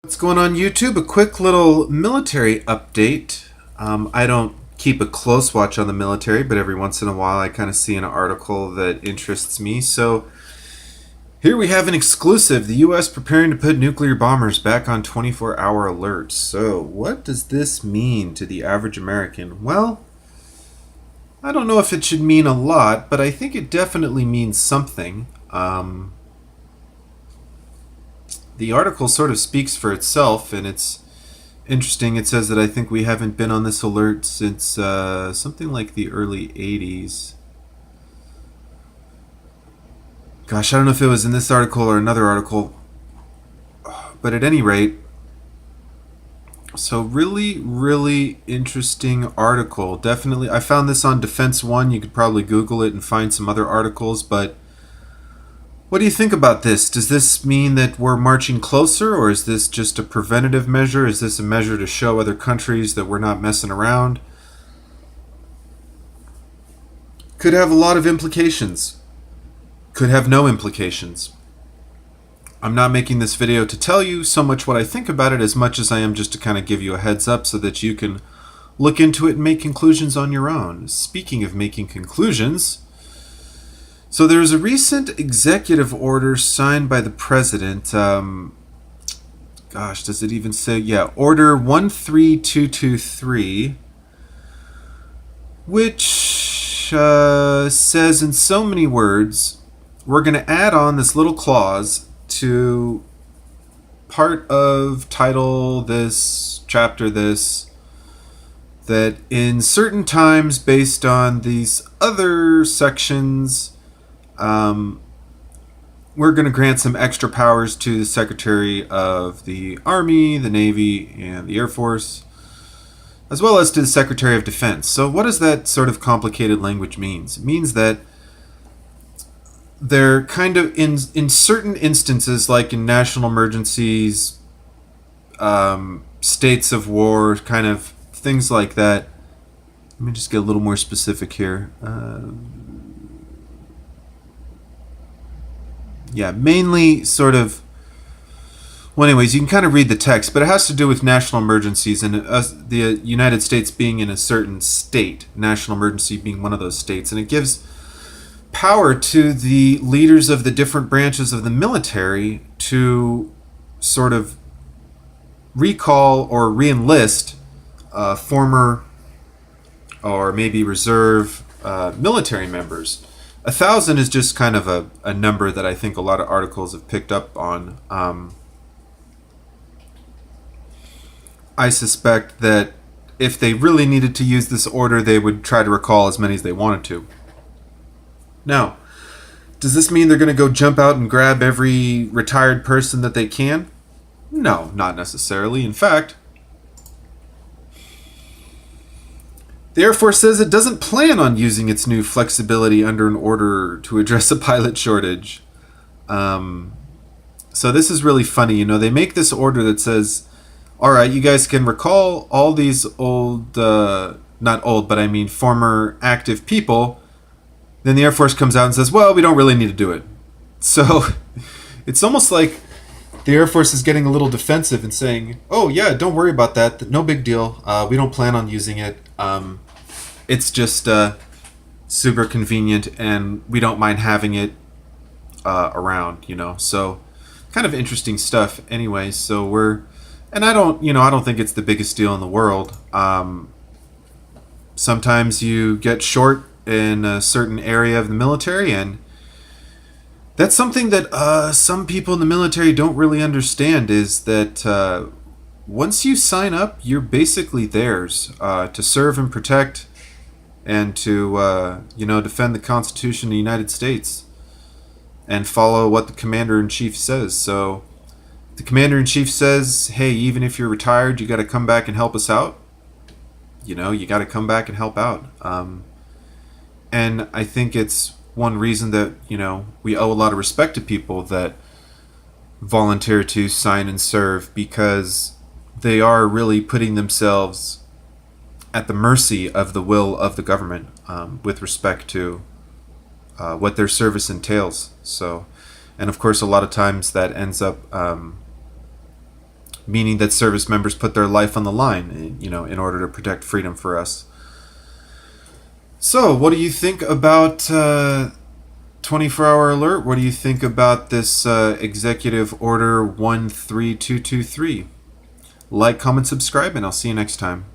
What's going on YouTube? A quick little military update. I don't keep a close watch on the military, but every once in a while I kind of see an article that interests me. So here we have an exclusive. The U.S. preparing to put nuclear bombers back on 24-hour alert. So what does this mean to the average American? Well, I don't know if it should mean a lot, but I think it definitely means something. The article sort of speaks for itself, and it's interesting. It says that I think we haven't been on this alert since something like the early 80s. Gosh, I don't know if it was in this article or another article, but at any rate, so really interesting article. Definitely, I found this on Defense One. You could probably Google it and find some other articles, but what do you think about this? Does this mean that we're marching closer, or is this just a preventative measure? Is this a measure to show other countries that we're not messing around? Could have a lot of implications. Could have no implications. I'm not making this video to tell you so much what I think about it as much as I am just to kind of give you a heads up so that you can look into it and make conclusions on your own. Speaking of making conclusions, so there was a recent executive order signed by the president. Gosh, does it even say? Yeah, Order 13223, which says in so many words, we're going to add on this little clause to part of title this, chapter this, that in certain times based on these other sections, we're going to grant some extra powers to the Secretary of the Army, the Navy, and the Air Force, as well as to the Secretary of Defense. So what does that sort of complicated language mean? It means that they're kind of, in certain instances, like in national emergencies, states of war, kind of things like that. Let me just get a little more specific here. Yeah, mainly sort of. Well, anyways, you can kind of read the text, but it has to do with national emergencies and the United States being in a certain state, national emergency being one of those states, and it gives power to the leaders of the different branches of the military to sort of recall or re-enlist former or maybe reserve military members. 1,000 is just kind of a number that I think a lot of articles have picked up on. I suspect that if they really needed to use this order, they would try to recall as many as they wanted to. Now, does this mean they're going to go jump out and grab every retired person that they can? No, not necessarily. In fact, the Air Force says it doesn't plan on using its new flexibility under an order to address a pilot shortage. So this is really funny. You know, they make this order that says, all right, you guys can recall all these old, not old, but I mean former active people. Then the Air Force comes out and says, well, we don't really need to do it. So it's almost like the Air Force is getting a little defensive and saying, oh, yeah, don't worry about that. No big deal. We don't plan on using it. It's just super convenient, and we don't mind having it around, you know. So, kind of interesting stuff. Anyway, so and I don't think it's the biggest deal in the world. Sometimes you get short in a certain area of the military, and that's something that some people in the military don't really understand. Is that once you sign up, you're basically theirs to serve and protect and to defend the Constitution of the United States and follow what the Commander-in-Chief says. So the Commander-in-Chief says, hey, even if you're retired, you got to come back and help us out. You know, you got to come back and help out. And I think it's one reason that, you know, we owe a lot of respect to people that volunteer to sign and serve, because they are really putting themselves at the mercy of the will of the government with respect to what their service entails. So, and of course, a lot of times that ends up meaning that service members put their life on the line, in order to protect freedom for us. So, what do you think about 24-hour alert? What do you think about this Executive Order 13223? Like, comment, subscribe, and I'll see you next time.